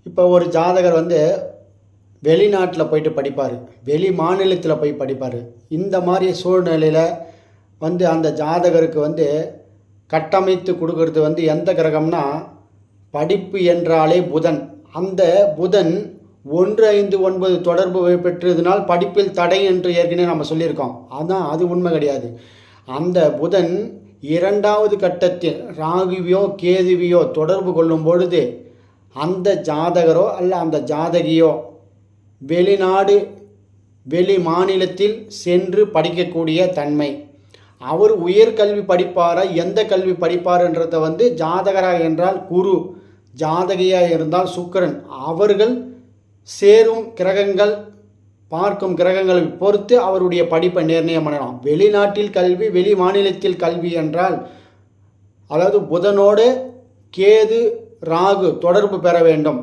இப்போ ஒரு ஜாதகர் வெளிநாட்டில் போயிட்டு படிப்பார், வெளி மாநிலத்தில் போய் படிப்பார். இந்த மாதிரி சூழ்நிலையில் அந்த ஜாதகருக்கு கட்டமைத்து கொடுக்கறது எந்த கிரகம்னா, படிப்பு என்றாலே புதன். அந்த புதன் 1, 5, 9 தொடர்பு பெற்றதுனால் படிப்பில் தடை என்று ஏற்கனவே நம்ம சொல்லியிருக்கோம். ஆனால் அது உண்மை கிடையாது. அந்த புதன் 2வது கட்டத்தில் ராகுவியோ கேதுவியோ தொடர்பு கொள்ளும் பொழுது அந்த ஜாதகரோ அல்ல அந்த ஜாதகியோ வெளிநாடு வெளி மாநிலத்தில் சென்று படிக்கக்கூடிய தன்மை. அவர் உயர்கல்வி படிப்பாரா, எந்த கல்வி படிப்பார்ன்றதை ஜாதகராக என்றால் குரு, ஜாதகியாக இருந்தால் சுக்கிரன், அவர்கள் சேரும் கிரகங்கள் பார்க்கும் கிரகங்களை பொறுத்து அவருடைய படிப்பை நிர்ணயம் பண்ணலாம். வெளிநாட்டில் கல்வி வெளி மாநிலத்தில் கல்வி என்றால், அதாவது புதனோடு கேது ராகு தொடர்பு பெற வேண்டும்.